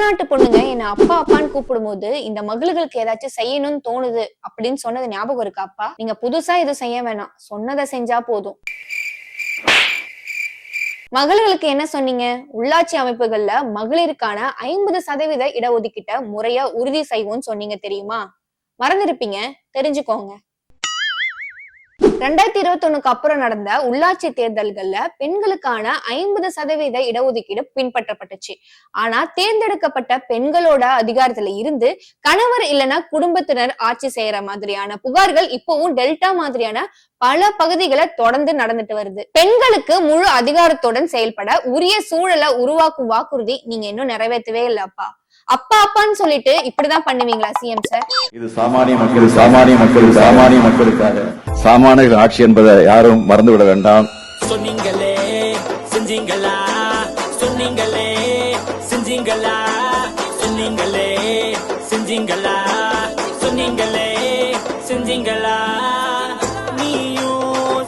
தமிழ்நாட்டு பொண்ணுங்க என்ன அப்பா அப்பான்னு கூப்பிடும்போது இந்த மகளுக்கு ஏதாச்சும் செய்யணும்னு தோணுது அப்படின்னு சொன்னது ஞாபகம் இருக்கா அப்பா? நீங்க புதுசா எதுவும் செய்ய வேணாம், சொன்னதை செஞ்சா போதும். மகளிருக்கு என்ன சொன்னீங்க? உள்ளாட்சி அமைப்புகள்ல மகளிருக்கான 50% இடஒதுக்கீட்டை முறையா உறுதி செய்வோம்னு சொன்னீங்க தெரியுமா? மறந்துருப்பீங்க, தெரிஞ்சுக்கோங்க. 2021 அப்புறம் நடந்த உள்ளாட்சி தேர்தல்கள்ல பெண்களுக்கான 50% இடஒதுக்கீடு பின்பற்றப்பட்டுச்சு. ஆனா தேர்ந்தெடுக்கப்பட்ட பெண்களோட அதிகாரத்துல இருந்து கணவர் இல்லைன்னா குடும்பத்தினர் ஆட்சி செய்யற மாதிரியான புகார்கள் இப்பவும் டெல்டா மாதிரியான பல பகுதிகளை தொடர்ந்து நடந்துட்டு வருது. பெண்களுக்கு முழு அதிகாரத்துடன் செயல்பட உரிய சூழலை உருவாக்கும் வாக்குறுதி நீங்க இன்னும் நிறைவேற்றவே இல்லப்பா. அப்பா அப்பான்னு சொல்லிட்டு இப்படிதான் பண்ணுவீங்களா சிஎம் சார்? இது சாமானிய மக்களுக்காக சாமானியர்கள் ஆட்சி என்பதை யாரும் மறந்துவிட வேண்டாம். சொன்னீங்களே செஞ்சீங்களா, சொன்னீங்களே செஞ்சீங்களா, சொன்னீங்களே செஞ்சீங்களா, சொன்னீங்களே செஞ்சீங்களா, நீயும்